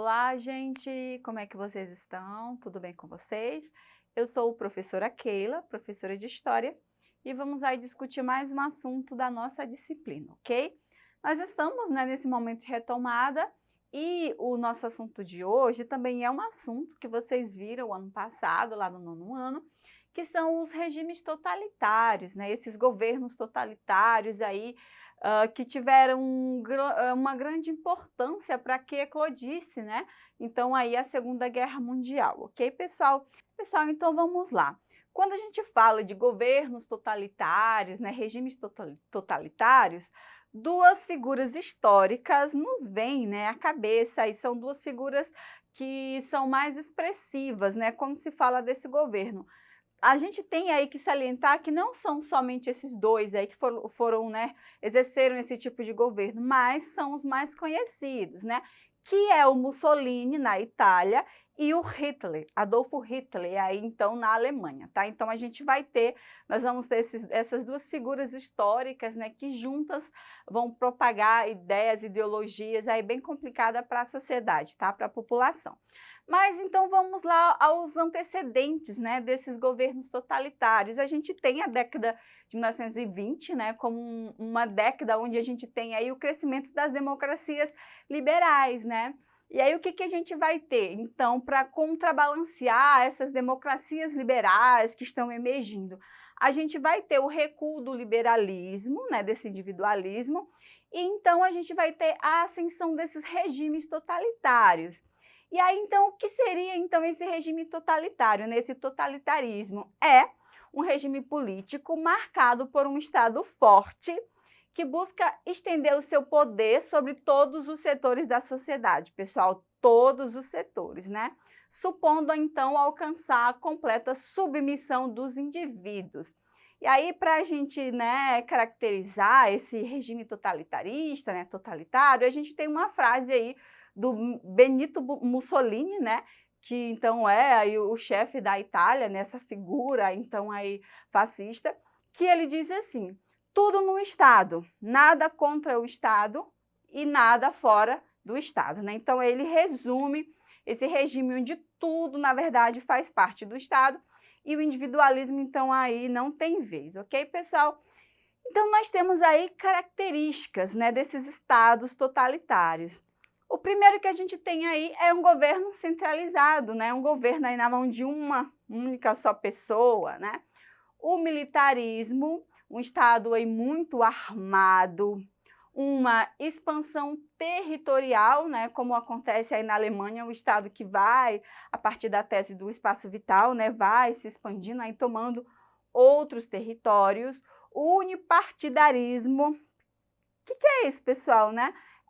Olá, gente! Como é que vocês estão? Tudo bem com vocês? Eu sou a professora Keila, professora de História, e vamos aí discutir mais um assunto da nossa disciplina, ok? Nós estamos, nesse momento de retomada e o nosso assunto de hoje também é um assunto que vocês viram ano passado, lá no nono ano, que são os regimes totalitários, esses governos totalitários aí, que tiveram uma grande importância para que eclodisse, então aí a Segunda Guerra Mundial, ok, pessoal? Pessoal, então vamos lá. Quando a gente fala de governos totalitários, regimes totalitários, duas figuras históricas nos vêm, à cabeça, e são duas figuras que são mais expressivas, quando se fala desse governo. A gente tem aí que salientar que não são somente esses dois aí que foram, exerceram esse tipo de governo, mas são os mais conhecidos, que é o Mussolini na Itália e o Hitler, Adolfo Hitler, aí então na Alemanha, tá? Então nós vamos ter essas duas figuras históricas, que juntas vão propagar ideias, ideologias aí bem complicadas para a sociedade, tá? Para a população. Mas então vamos lá aos antecedentes, desses governos totalitários. A gente tem a década de 1920, como uma década onde a gente tem aí o crescimento das democracias liberais, E aí o que a gente vai ter? Então, para contrabalancear essas democracias liberais que estão emergindo, a gente vai ter o recuo do liberalismo, desse individualismo, e então a gente vai ter a ascensão desses regimes totalitários. E aí, então, o que seria, então, esse regime totalitário, Esse totalitarismo é um regime político marcado por um Estado forte que busca estender o seu poder sobre todos os setores da sociedade, pessoal, todos os setores, Supondo, então, alcançar a completa submissão dos indivíduos. E aí, para a gente, caracterizar esse regime totalitarista, totalitário, a gente tem uma frase aí do Benito Mussolini, que então é aí o chefe da Itália, nessa figura então aí fascista, que ele diz assim: tudo no Estado, nada contra o Estado e nada fora do Estado, Então ele resume esse regime onde tudo, na verdade, faz parte do Estado e o individualismo então aí não tem vez, ok, pessoal? Então nós temos aí características, desses estados totalitários. O primeiro que a gente tem aí é um governo centralizado, um governo aí na mão de uma única só pessoa, O militarismo, um Estado aí muito armado, uma expansão territorial, como acontece aí na Alemanha, o Estado que vai, a partir da tese do espaço vital, vai se expandindo, aí tomando outros territórios, o unipartidarismo. O que é isso, pessoal,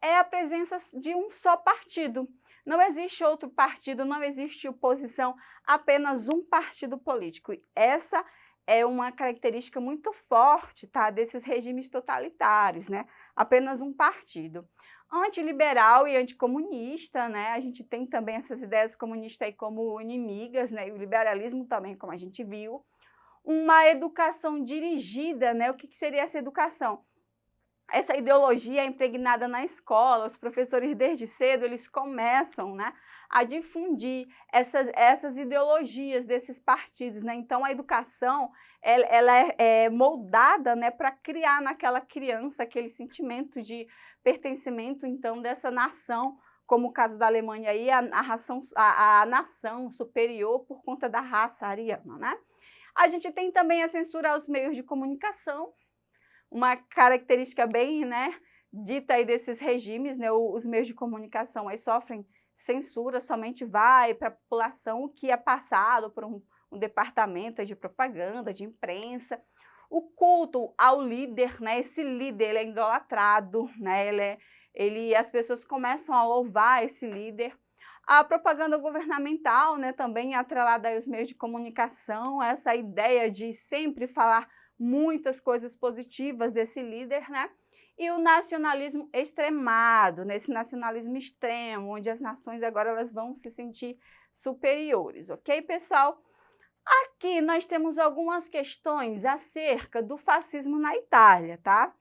É a presença de um só partido. Não existe outro partido, não existe oposição, apenas um partido político. E essa é uma característica muito forte, tá, desses regimes totalitários, Apenas um partido. Antiliberal e anticomunista, a gente tem também essas ideias comunistas aí como inimigas, E o liberalismo também, como a gente viu. Uma educação dirigida, O que seria essa educação? Essa ideologia é impregnada na escola, os professores desde cedo eles começam a difundir essas ideologias desses partidos. Então a educação ela é moldada para criar naquela criança aquele sentimento de pertencimento então dessa nação, como o caso da Alemanha aí, a nação superior por conta da raça ariana. A gente tem também a censura aos meios de comunicação, uma característica bem dita aí desses regimes, os meios de comunicação aí sofrem censura, somente vai para a população o que é passado por um departamento de propaganda, de imprensa. O culto ao líder, esse líder ele é idolatrado, as pessoas começam a louvar esse líder. A propaganda governamental também é atrelada aos meios de comunicação, essa ideia de sempre falar muitas coisas positivas desse líder, E o nacionalismo extremado, nesse nacionalismo extremo, onde as nações agora elas vão se sentir superiores, ok, pessoal? Aqui nós temos algumas questões acerca do fascismo na Itália, tá?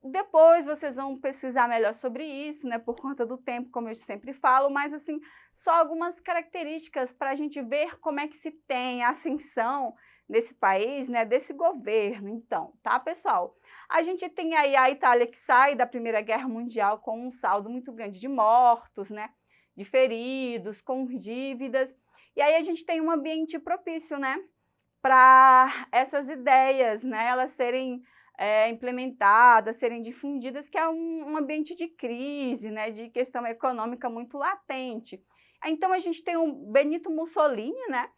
Depois vocês vão pesquisar melhor sobre isso, né, por conta do tempo, como eu sempre falo, mas assim, só algumas características para a gente ver como é que se tem a ascensão desse país, né, desse governo, então, tá, pessoal? A gente tem aí a Itália que sai da Primeira Guerra Mundial com um saldo muito grande de mortos, né, de feridos, com dívidas, e aí a gente tem um ambiente propício, né, para essas ideias, né, elas serem implementadas, serem difundidas, que é um ambiente de crise, né, de questão econômica muito latente. Então a gente tem o Benito Mussolini, né,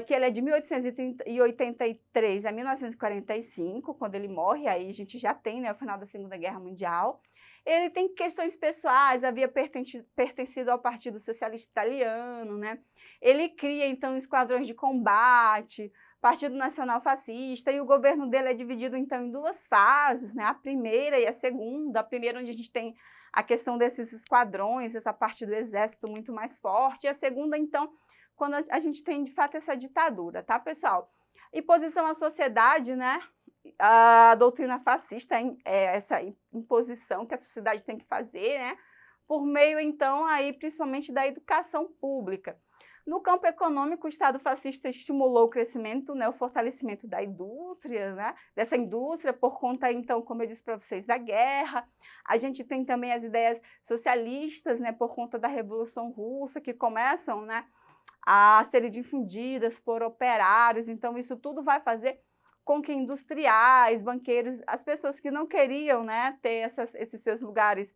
que ele é de 1883 a 1945, quando ele morre, aí a gente já tem, né, o final da Segunda Guerra Mundial. Ele tem questões pessoais, havia pertencido ao Partido Socialista Italiano, né? Ele cria, então, esquadrões de combate, Partido Nacional Fascista, e o governo dele é dividido, então, em duas fases, né? A primeira e a segunda. A primeira, onde a gente tem a questão desses esquadrões, essa parte do exército muito mais forte, e a segunda, então, quando a gente tem, de fato, essa ditadura, tá, pessoal? Imposição à sociedade, né? A doutrina fascista é essa imposição que a sociedade tem que fazer, né? Por meio, então, aí, principalmente da educação pública. No campo econômico, o Estado fascista estimulou o crescimento, né, o fortalecimento da indústria, né, dessa indústria, por conta, então, como eu disse para vocês, da guerra. A gente tem também as ideias socialistas, né, por conta da Revolução Russa, que começam, né, a serem difundidas por operários. Então, isso tudo vai fazer com que industriais, banqueiros, as pessoas que não queriam, né, ter esses seus lugares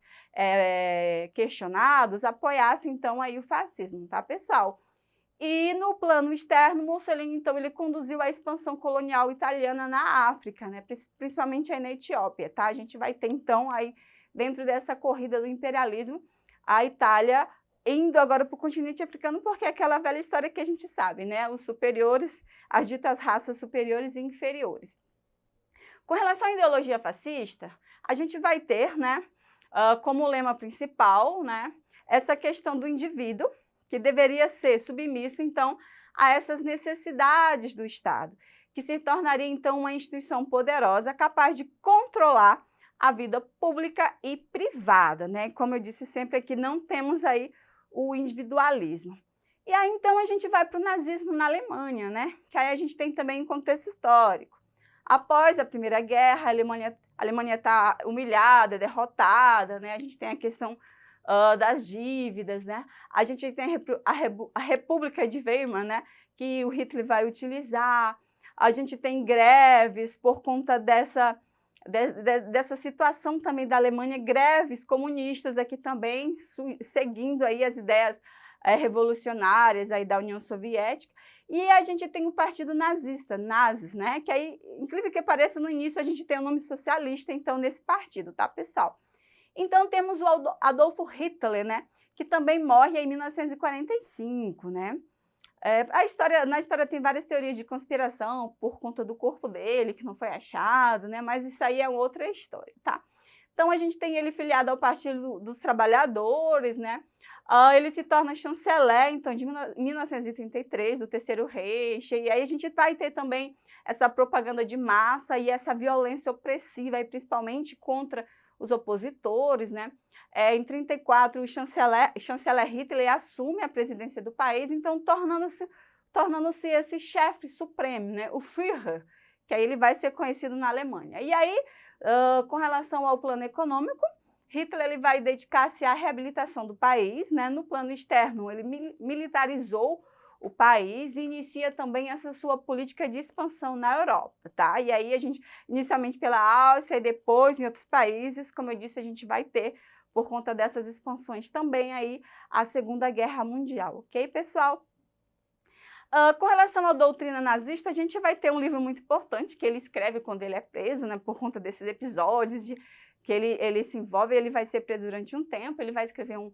questionados, apoiassem, então, aí o fascismo, tá, pessoal? E no plano externo, Mussolini, então, ele conduziu a expansão colonial italiana na África, né, principalmente aí na Etiópia, tá? A gente vai ter, então, aí, dentro dessa corrida do imperialismo, a Itália indo agora para o continente africano, porque é aquela velha história que a gente sabe, né? Os superiores, as ditas raças superiores e inferiores. Com relação à ideologia fascista, a gente vai ter, né, como lema principal, né, essa questão do indivíduo, que deveria ser submisso, então, a essas necessidades do Estado, que se tornaria, então, uma instituição poderosa, capaz de controlar a vida pública e privada, né? Como eu disse sempre aqui, não temos aí o individualismo. E aí, então, a gente vai para o nazismo na Alemanha, né? Que aí a gente tem também um contexto histórico. Após a Primeira Guerra, a Alemanha está humilhada, derrotada, né? A gente tem a questão das dívidas, né? A gente tem a República de Weimar, né? Que o Hitler vai utilizar. A gente tem greves por conta dessa situação também da Alemanha, greves comunistas aqui também, seguindo aí as ideias revolucionárias aí da União Soviética. E a gente tem o partido nazista, nazis, né? Que aí, incrível que pareça, no início a gente tem o nome socialista, então, nesse partido, tá, pessoal? Então, temos o Adolfo Hitler, né? Que também morre em 1945, né? Na história tem várias teorias de conspiração por conta do corpo dele, que não foi achado, né? Mas isso aí é outra história, tá? Então, a gente tem ele filiado ao Partido dos Trabalhadores, né? Ele se torna chanceler, então, de 1933, do Terceiro Reich, e aí a gente vai ter também essa propaganda de massa e essa violência opressiva, aí, principalmente contra os opositores, né? Em 1934, o chanceler Hitler assume a presidência do país, então tornando-se esse chefe supremo, né? O Führer, que aí ele vai ser conhecido na Alemanha. E aí, com relação ao plano econômico, Hitler ele vai dedicar-se à reabilitação do país, né? No plano externo, ele militarizou o país e inicia também essa sua política de expansão na Europa, tá? E aí a gente, inicialmente pela Áustria e depois em outros países, como eu disse, a gente vai ter, por conta dessas expansões, também aí a Segunda Guerra Mundial, ok, pessoal? Com relação à doutrina nazista, a gente vai ter um livro muito importante que ele escreve quando ele é preso, né? Por conta desses episódios que ele se envolve, ele vai ser preso durante um tempo, ele vai escrever um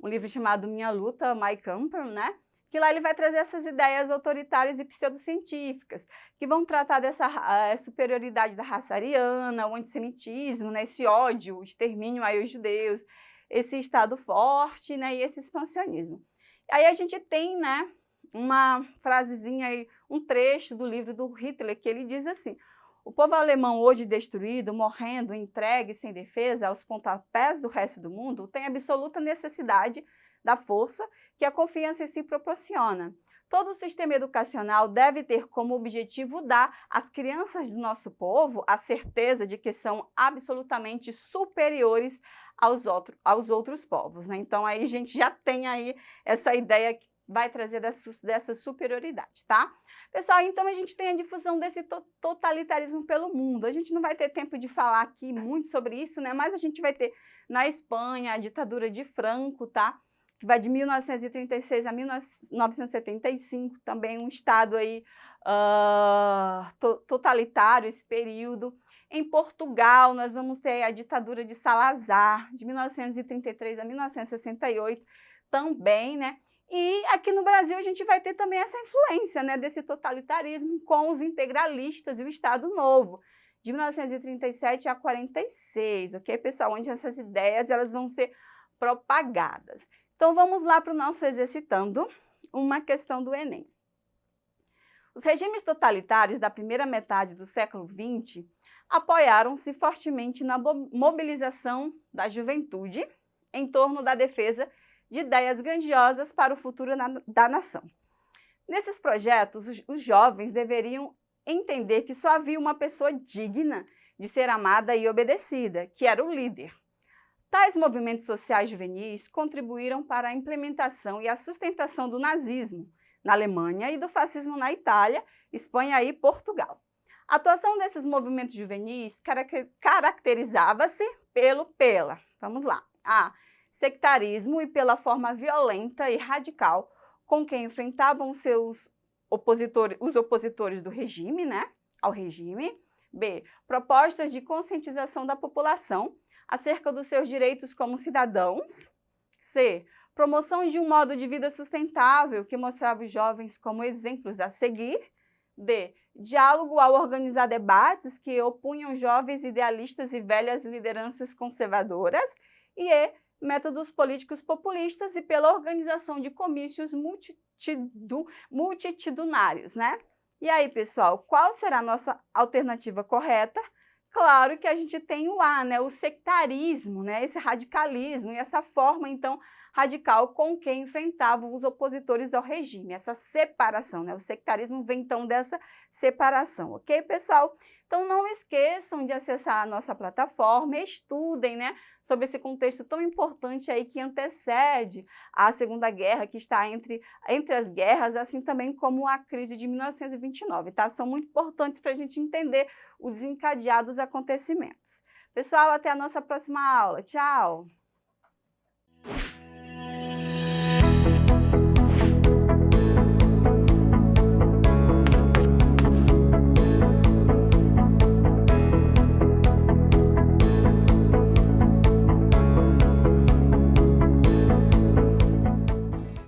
livro chamado Minha Luta, Mein Kampf, né? Que lá ele vai trazer essas ideias autoritárias e pseudocientíficas, que vão tratar dessa superioridade da raça ariana, o antissemitismo, né, esse ódio, o extermínio aí aos judeus, esse Estado forte, né, e esse expansionismo. Aí a gente tem, né, uma frasezinha aí, um trecho do livro do Hitler, que ele diz assim: O povo alemão hoje destruído, morrendo, entregue, sem defesa, aos pontapés do resto do mundo, tem absoluta necessidade da força que a confiança em si proporciona. Todo o sistema educacional deve ter como objetivo dar às crianças do nosso povo a certeza de que são absolutamente superiores aos outros povos, né? Então, aí a gente já tem aí essa ideia que vai trazer dessa superioridade, tá? Pessoal, então a gente tem a difusão desse totalitarismo pelo mundo. A gente não vai ter tempo de falar aqui muito sobre isso, né? Mas a gente vai ter na Espanha a ditadura de Franco, tá? Que vai de 1936 a 1975, também um estado aí totalitário esse período. Em Portugal, nós vamos ter a ditadura de Salazar, de 1933 a 1968, também, né? E aqui no Brasil a gente vai ter também essa influência, né, desse totalitarismo com os integralistas e o Estado Novo, de 1937 a 46, ok, pessoal? Onde essas ideias elas vão ser propagadas. Então, vamos lá para o nosso exercitando, uma questão do Enem. Os regimes totalitários da primeira metade do século XX apoiaram-se fortemente na mobilização da juventude em torno da defesa de ideias grandiosas para o futuro da nação. Nesses projetos, os jovens deveriam entender que só havia uma pessoa digna de ser amada e obedecida, que era o líder. Tais movimentos sociais juvenis contribuíram para a implementação e a sustentação do nazismo na Alemanha e do fascismo na Itália, Espanha e Portugal. A atuação desses movimentos juvenis caracterizava-se vamos lá, sectarismo e pela forma violenta e radical com que enfrentavam os opositores do regime, né, ao regime. B. Propostas de conscientização da população acerca dos seus direitos como cidadãos. C. Promoção de um modo de vida sustentável que mostrava os jovens como exemplos a seguir. D. Diálogo ao organizar debates que opunham jovens idealistas e velhas lideranças conservadoras. E E. Métodos políticos populistas e pela organização de comícios multitudinários, né? E aí, pessoal, qual será a nossa alternativa correta? Claro que a gente tem o A, né? O sectarismo, né? Esse radicalismo e essa forma, então, radical com que enfrentavam os opositores ao regime, essa separação, né? O sectarismo vem, então, dessa separação, ok, pessoal? Então, não esqueçam de acessar a nossa plataforma, estudem, né, sobre esse contexto tão importante aí que antecede a Segunda Guerra, que está entre as guerras, assim também como a crise de 1929, tá? São muito importantes para a gente entender o desencadeado dos acontecimentos. Pessoal, até a nossa próxima aula. Tchau!